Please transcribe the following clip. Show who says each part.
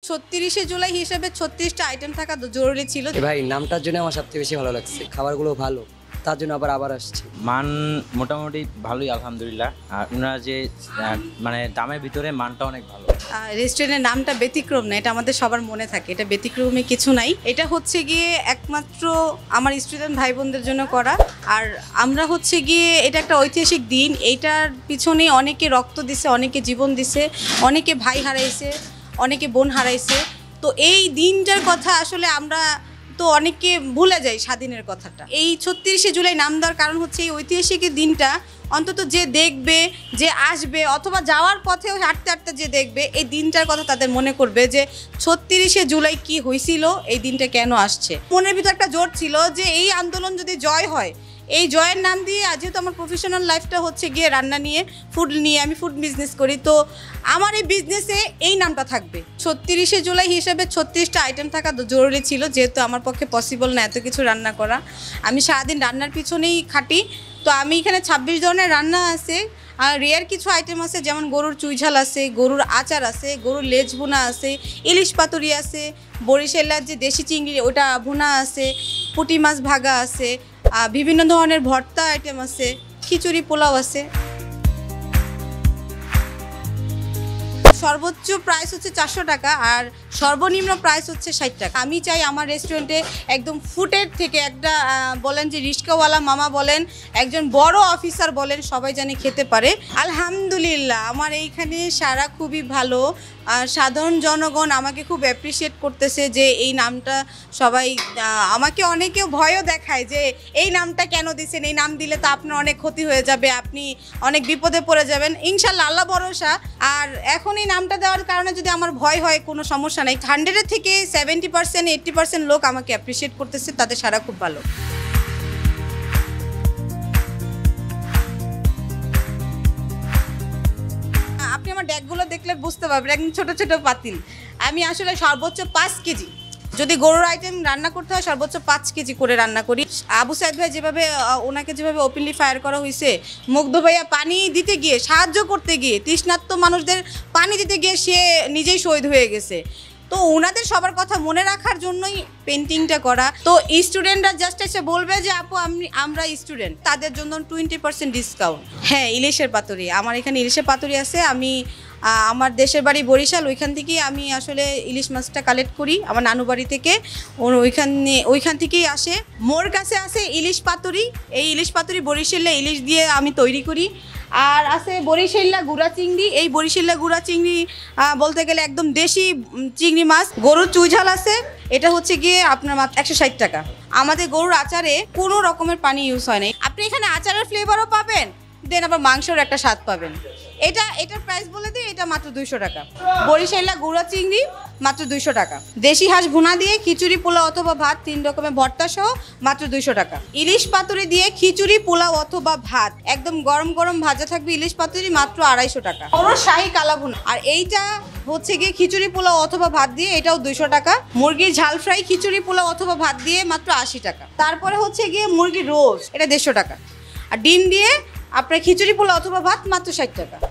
Speaker 1: 36শে জুলাই হিসেবে 36টা আইটেম থাকা জরুরি ছিল।
Speaker 2: ভাই নামটার জন্য আমার সবথেকে বেশি ভালো লাগছে, খাবারগুলো ভালো, তার জন্য আবার আসছি।
Speaker 3: মান মোটামুটি ভালোই আলহামদুলিল্লাহ। আর ওনারা যে মানে দামের ভিতরে মানটা অনেক ভালো।
Speaker 1: রেস্টুরেন্টের নামটা ব্যতিক্রম না, এটা আমাদের সবার মনে থাকে, এটা ব্যতিক্রমে কিছু নাই। এটা হচ্ছে গিয়ে একমাত্র আমার স্টুডেন্ট ভাই বোনদের জন্য করা। আর আমরা হচ্ছে গিয়ে এটা একটা ঐতিহাসিক দিন, এইটার পিছনে অনেকে রক্ত দিছে, অনেকে জীবন দিছে, অনেকে ভাই হারাইছে, অনেকে বোন হারাইছে। তো এই দিনটার কথা আসলে আমরা তো অনেকে ভুলে যাই স্বাধীনের কথাটা। এই 36শে জুলাই নাম দেওয়ার কারণ হচ্ছে এই ঐতিহাসিক দিনটা অন্তত যে দেখবে, যে আসবে, অথবা যাওয়ার পথেও হাঁটতে হাঁটতে যে দেখবে, এই দিনটার কথা তাদের মনে করবে যে 36শে জুলাই কি হয়েছিল, এই দিনটা কেন আসছে। মনের ভিতর একটা জোর ছিল যে এই আন্দোলন যদি জয় হয়, এই জয়ের নাম দিয়ে, যেহেতু আমার প্রফেশনাল লাইফটা হচ্ছে গিয়ে রান্না নিয়ে, ফুড নিয়ে, আমি ফুড বিজনেস করি, তো আমার এই বিজনেসে এই নামটা থাকবে। 36শে জুলাই হিসেবে 36টা আইটেম থাকা জরুরি ছিল, যেহেতু আমার পক্ষে পসিবল না এত কিছু রান্না করা। আমি সারাদিন রান্নার পিছনেই খাটি। তো আমি এখানে 26 ধরনের রান্না আছে। আর রেয়ার কিছু আইটেম আছে, যেমন গরুর চুইঝাল আছে, গরুর আচার আছে, গরুর লেজ ভুনা আছে, ইলিশ পাতুরি আছে, বরিশালের যে দেশি চিংড়ি ওটা ভুনা আছে, পুঁটি মাছ ভাগা আছে, বিভিন্ন ধরনের ভর্তা আইটেম আছে, খিচুড়ি পোলাও আছে। সর্বোচ্চ প্রাইস হচ্ছে 400 টাকা আর সর্বনিম্ন প্রাইস হচ্ছে 60 টাকা। আমি চাই আমার রেস্টুরেন্টে একদম ফুটের থেকে একটা বলেন যে রিস্কাওয়ালা মামা বলেন, একজন বড় অফিসার বলেন, সবাই জানি খেতে পারে। আলহামদুলিল্লাহ আমার এইখানে সারা খুবই ভালো। সাধারণ জনগণ আমাকে খুব অ্যাপ্রিসিয়েট করতেছে যে এই নামটা সবাই, আমাকে অনেকেও ভয়ও দেখায় যে এই নামটা কেন দিচ্ছেন, এই নাম দিলে তো আপনার অনেক ক্ষতি হয়ে যাবে, আপনি অনেক বিপদে পড়ে যাবেন। ইনশাল্লাহ আল্লাহ ভরসা। আর এখন এই নামটা দেওয়ার কারণে যদি আমার ভয় হয়, কোনো সমস্যা নেই। 100 থেকে 70% 80% লোক আমাকে অ্যাপ্রিসিয়েট করতেছে, তাদের সারা খুব ভালো। আপনি আমার ডেকগুলো দেখলে বুঝতে পারবেন, একদম ছোট ছোট পাতিল। আমি আসলে সর্বোচ্চ 5 কেজি যদি গরুর আইটেম রান্না করতে হয়, সর্বোচ্চ 5 কেজি করে রান্না করি। আবু সাইদ ভাই যেভাবে, ওনাকে যেভাবে ওপেনলি ফায়ার করা হয়েছে, মুগ্ধ ভাইয়া পানি দিতে গিয়ে, সাহায্য করতে গিয়ে, তৃষ্ণার্ত মানুষদের পানি দিতে গিয়ে সে নিজেই শহীদ হয়ে গেছে। তো ওনাদের সবার কথা মনে রাখার জন্যই পেন্টিংটা করা। তো স্টুডেন্টরা জাস্ট এসে বলবে যে আপু আমরা স্টুডেন্ট, তাদের জন্য 20% ডিসকাউন্ট। হ্যাঁ, ইলিশের পাতুরি, আমার এখানে ইলিশের পাতুরি আছে। আমি আমার দেশের বাড়ি বরিশাল, ওইখান থেকেই আমি আসলে ইলিশ মাছটা কালেক্ট করি আমার নানু বাড়ি থেকে, ওইখান থেকেই আসে। মোর কাছে আছে ইলিশ পাতুরি। এই ইলিশ পাতুরি বরিশালে ইলিশ দিয়ে আমি তৈরি করি। আর আছে বরিশাল্লা গুড়া চিংড়ি। এই বরিশাল্লা গুড়া চিংড়ি বলতে গেলে একদম দেশি চিংড়ি মাছ। গরুর চুইঝাল আছে, এটা হচ্ছে গিয়ে আপনার মাত্র 160 টাকা। আমাদের গরুর আচারে কোনো রকমের পানি ইউজ হয় না। আপনি এখানে আচারের ফ্লেভারও পাবেন, দেন আবার মাংসের একটা স্বাদ পাবেন। এটার প্রাইস বলে দিই, এটা মাত্র 200 টাকা। বরিশাল্লা গুড়া চিংড়ি মাত্র 200 টাকা। দেশি হাঁস ভুনা দিয়ে খিচুড়ি পোলাও অথবা ভাত, 3 রকমের ভর্তা সহ মাত্র 200 টাকা। ইলিশ পাতুরি দিয়ে খিচুড়ি পোলাও অথবা ভাত, একদম গরম গরম ভাজা থাকবে ইলিশ পাতুরি, মাত্র 250 টাকা। বড় শাহী কালা ভুনা। আর এইটা হচ্ছে গিয়ে খিচুড়ি পোলাও অথবা ভাত দিয়ে, এটাও 200 টাকা। মুরগির ঝাল ফ্রাই খিচুড়ি পোলাও অথবা ভাত দিয়ে মাত্র 80 টাকা। তারপরে হচ্ছে গিয়ে মুরগির রোস্ট, এটা 150 টাকা। আর ডিম দিয়ে আপনার খিচুড়ি পোলাও অথবা ভাত মাত্র 60 টাকা।